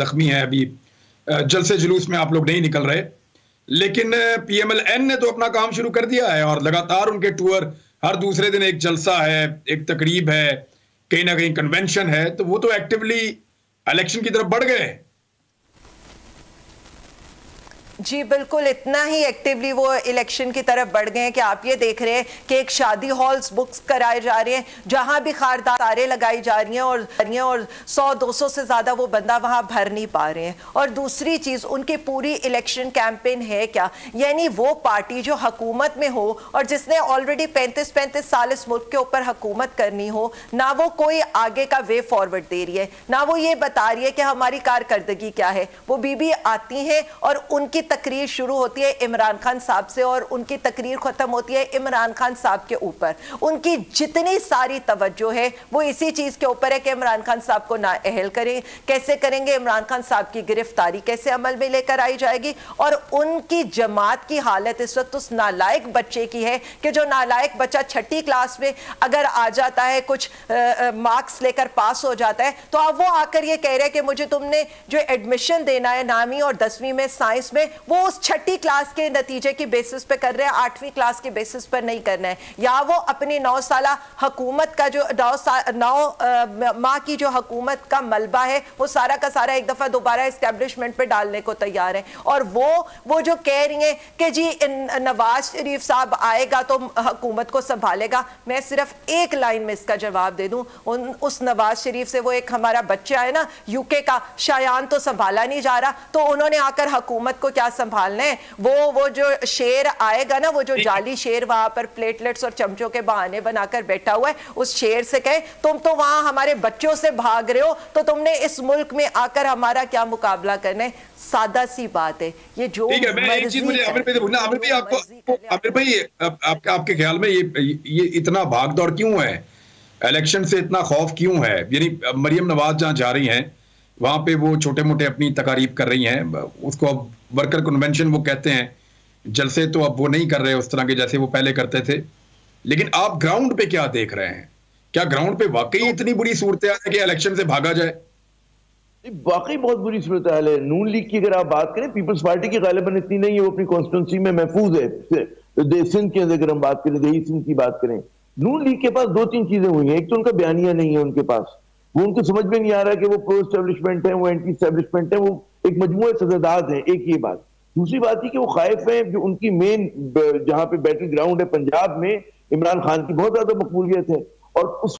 जख्मी है अभी। जलसे जुलूस में आप लोग नहीं निकल रहे, लेकिन पीएमएल-एन ने तो अपना काम शुरू कर दिया है और लगातार उनके टूर, हर दूसरे दिन एक जलसा है, एक तकरीब है, कहीं ना कहीं कन्वेंशन है, तो वो तो एक्टिवली इलेक्शन की तरफ बढ़ गए। जी बिल्कुल, इतना ही एक्टिवली वो इलेक्शन की तरफ बढ़ गए हैं कि आप ये देख रहे हैं कि एक शादी हॉल्स बुक्स कराए जा रहे हैं जहां भी खारदार तारे लगाई जा रही हैं और 100-200 से ज़्यादा वो बंदा वहां भर नहीं पा रहे हैं। और दूसरी चीज़, उनकी पूरी इलेक्शन कैंपेन है क्या, यानी वो पार्टी जो हुकूमत में हो और जिसने ऑलरेडी 35-35 साल इस मुल्क के ऊपर हुकूमत करनी हो, ना वो कोई आगे का वे फॉरवर्ड दे रही है, ना वो ये बता रही है कि हमारी कारकर्दगी क्या है। वो बीबी आती हैं और उनकी तकरीर शुरू होती है इमरान खान साहब से और उनकी तकरीर खत्म होती है इमरान खान साहब के ऊपर। उनकी जितनी सारी तवज्जो है वो इसी चीज के ऊपर है कि इमरान खान साहब को नाअहल करें, कैसे करेंगे, इमरान खान साहब की गिरफ्तारी कैसे अमल में लेकर आई जाएगी। और उनकी जमात की हालत इस वक्त उस नालायक बच्चे की है कि जो नालायक बच्चा 6ठी क्लास में अगर आ जाता है, कुछ मार्क्स लेकर पास हो जाता है, तो अब वो आकर ये कह रहे हैं कि मुझे तुमने जो एडमिशन देना है 9वीं और 10वीं में साइंस में, वो उस 6ठी क्लास के नतीजे की बेसिस पे कर रहे हैं, 8वीं क्लास के बेसिस पर नहीं करना है। या वो अपनी 9 साला हुकूमत का जो 9 माह की जो हुकूमत का मलबा है वो सारा का सारा एक दफा दोबारा एस्टेब्लिशमेंट पे डालने को तैयार है। और वो जो कह रही हैं कि जी नवाज शरीफ साहब आएगा तो हुकूमत को संभालेगा, मैं सिर्फ एक लाइन में इसका जवाब दे दूं, उस नवाज शरीफ से वो एक हमारा बच्चा है ना यूके का, शायान, तो संभाला नहीं जा रहा, तो उन्होंने आकर हुकूमत को क्या संभालना है। वो जो शेर आएगा ना, वो जो जाली शेर वहां पर प्लेटलेट्स और चमचों के बहाने बनाकर बैठा हुआ है, उस शेर से कहे तुम तो वहां हमारे बच्चों से भाग रहे हो, तो तुमने इस मुल्क में आकर हमारा क्या मुकाबला करना है। सादा सी बात है ये। जो ठीक है, मैं एक चीज मुझे आमिर भाई आपके ख्याल में ये इतना भागदौड़ क्यों है, इलेक्शन से इतना खौफ क्यों है? यानी मरियम नवाज जहां जा रही हैं वहां पे वो छोटे मोटे अपनी तकारीब कर रही हैं, उसको अब वर्कर कन्वेंशन वो कहते हैं, जलसे तो अब वो नहीं कर रहे उस तरह के जैसे वो पहले करते थे। लेकिन आप ग्राउंड पे क्या देख रहे हैं? क्या ग्राउंड पे वाकई इतनी बुरी सूरत है कि इलेक्शन से भागा जाए? वाकई बहुत बुरी सूरत हाल है। नून लीग की अगर आप बात करें, पीपल्स पार्टी की गालिबन इतनी नहीं है, वो अपनी कॉन्स्टिट्यूंसी में महफूज है। सिंध की अगर हम बात करें, दही सिंध की बात करें, नून लीग के पास 2-3 चीजें हुई हैं। एक तो उनका बयानिया नहीं है उनके पास, वो उनको समझ में नहीं आ रहा है कि वो प्रो एस्टेब्लिशमेंट है, वो एंटी एस्टेब्लिशमेंट है, वो एक मजमूए सजादाद है। एक ये बात। दूसरी बात है कि वो खाइफ है, जो उनकी मेन जहां पे बैटल ग्राउंड है पंजाब में, इमरान खान की बहुत ज्यादा मकबूलियत है और उस